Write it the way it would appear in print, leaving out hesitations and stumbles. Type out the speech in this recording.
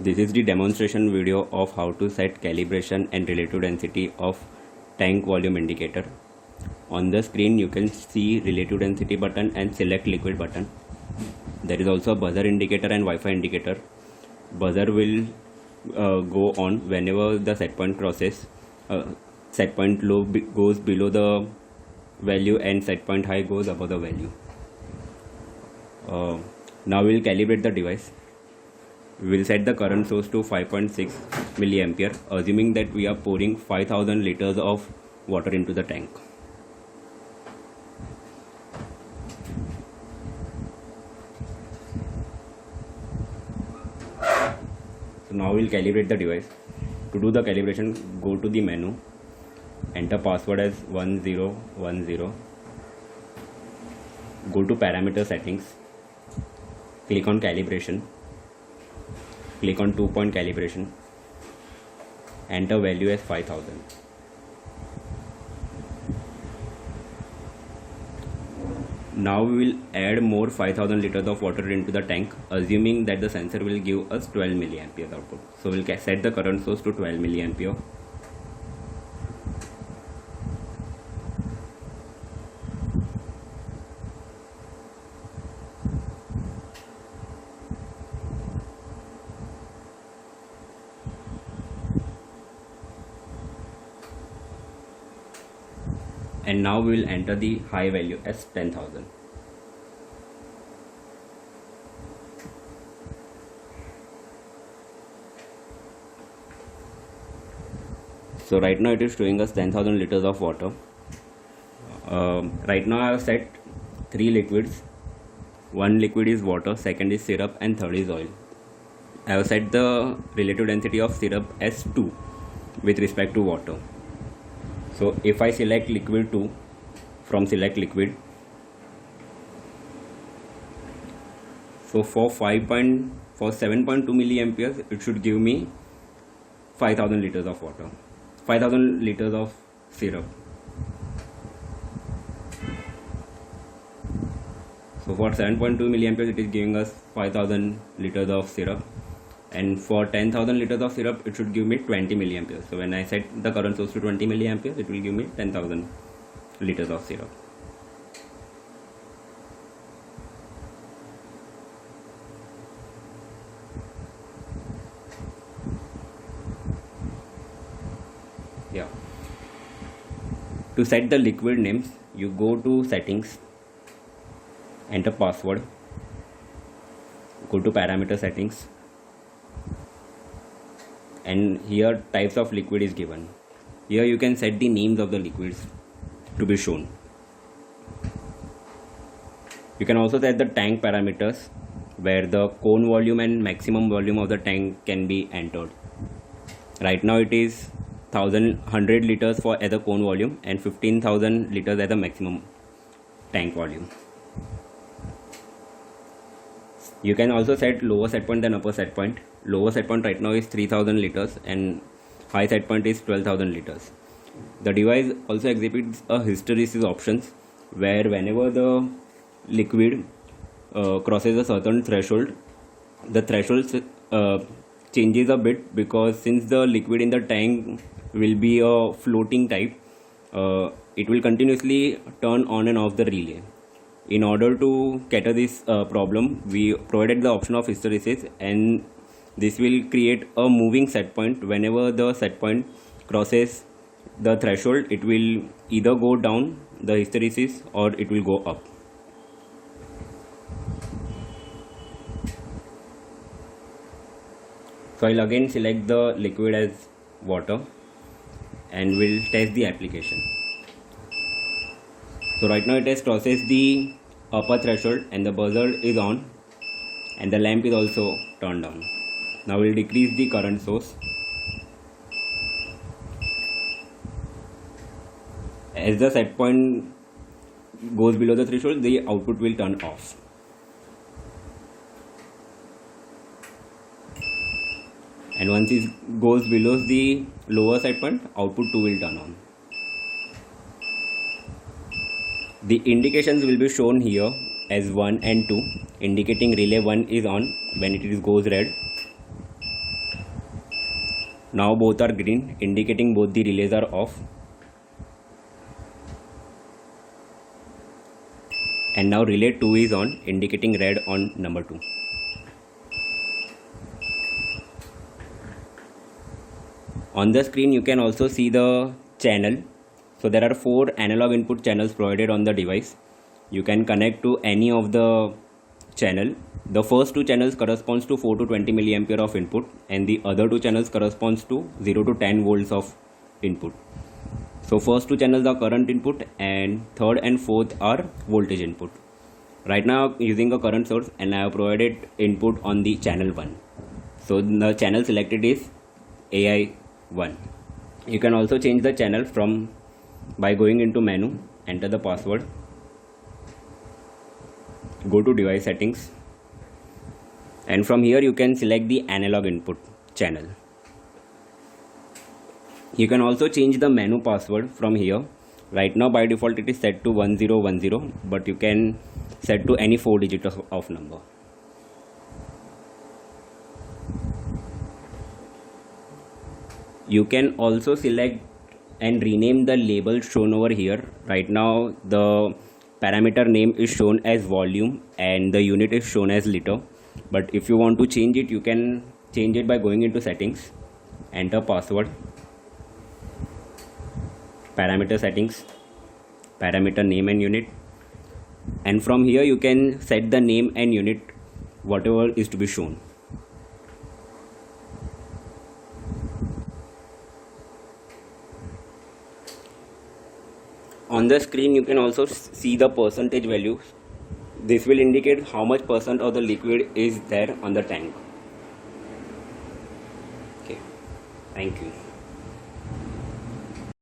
This is the demonstration video of how to set calibration and relative density of tank volume indicator. On the screen you can see relative density button and select liquid button. There is also a buzzer indicator and Wi-Fi indicator. Buzzer will go on whenever the set point crosses. Set point low goes below the value and set point high goes above the value. Now we will calibrate the device. We will set the current source to 5.6 milliampere, assuming that we are pouring 5000 liters of water into the tank. So now we will calibrate the device. To do the calibration, go to the menu, enter password as 1010, go to parameter settings, click on calibration, click on 2-point calibration, enter value as 5000. Now we will add more 5000 liters of water into the tank, assuming that the sensor will give us 12 milliampere output. So we will set the current source to 12 milliampere. And now we will enter the high value as 10,000. So right now it is showing us 10,000 liters of water. Right now I have set 3 liquids. One liquid is water, second is syrup, and third is oil. I have set the relative density of syrup as 2 with respect to water. So if I select liquid 2 from select liquid, so for 7.2 milliamperes it should give me 5000 liters of water, 5000 liters of syrup. So for 7.2 milliamperes it is giving us 5000 liters of syrup, and for 10,000 liters of syrup it should give me 20 milliamperes. So when I set the current source to 20 milliamperes, it will give me 10,000 liters of syrup. Yeah. To set the liquid names, you go to settings, enter password, go to parameter settings, and here types of liquid is given. Here you can set the names of the liquids to be shown. You can also set the tank parameters, where the cone volume and maximum volume of the tank can be entered. Right now it is 100 liters for as a cone volume and 15,000 liters as a maximum tank volume. You can also set lower set point than upper set point. Lower set point right now is 3000 liters and high set point is 12,000 liters. The device also exhibits a hysteresis options, where whenever the liquid crosses a certain threshold, the threshold changes a bit, because since the liquid in the tank will be a floating type, it will continuously turn on and off the relay. In order to cater this problem, we provided the option of hysteresis, and this will create a moving set point. Whenever the set point crosses the threshold, it will either go down the hysteresis or it will go up. So I'll again select the liquid as water and we'll test the application. So right now it has crosses the upper threshold and the buzzer is on and the lamp is also turned down. Now we'll decrease the current source. As the set point goes below the threshold, the output will turn off. And once it goes below the lower set point, output 2 will turn on. The indications will be shown here as 1 and 2, indicating relay 1 is on when it goes red, Now both are green, indicating both the relays are off. And now relay 2 is on, indicating red on number 2. On the screen you can also see the channel. So there are 4 analog input channels provided on the device. You can connect to any of the channel. The first 2 channels corresponds to 4 to 20 milliampere of input, and the other 2 channels corresponds to 0 to 10 volts of input. So first 2 channels are current input and third and fourth are voltage input. Right now using a current source, and I have provided input on the channel 1. So the channel selected is AI1. You can also change the channel by going into menu, enter the password, go to device settings, and from here you can select the analog input channel. You can also change the menu password from here. Right now by default it is set to 1010, but you can set to any 4 digits of number. You can also select and rename the label shown over here. Right now the parameter name is shown as volume and the unit is shown as liter, but if you want to change it, you can change it by going into settings, enter password, parameter settings, parameter name and unit, and from here you can set the name and unit whatever is to be shown. On the screen you can also see the percentage values. This will indicate how much percent of the liquid is there on the tank. Okay, thank you.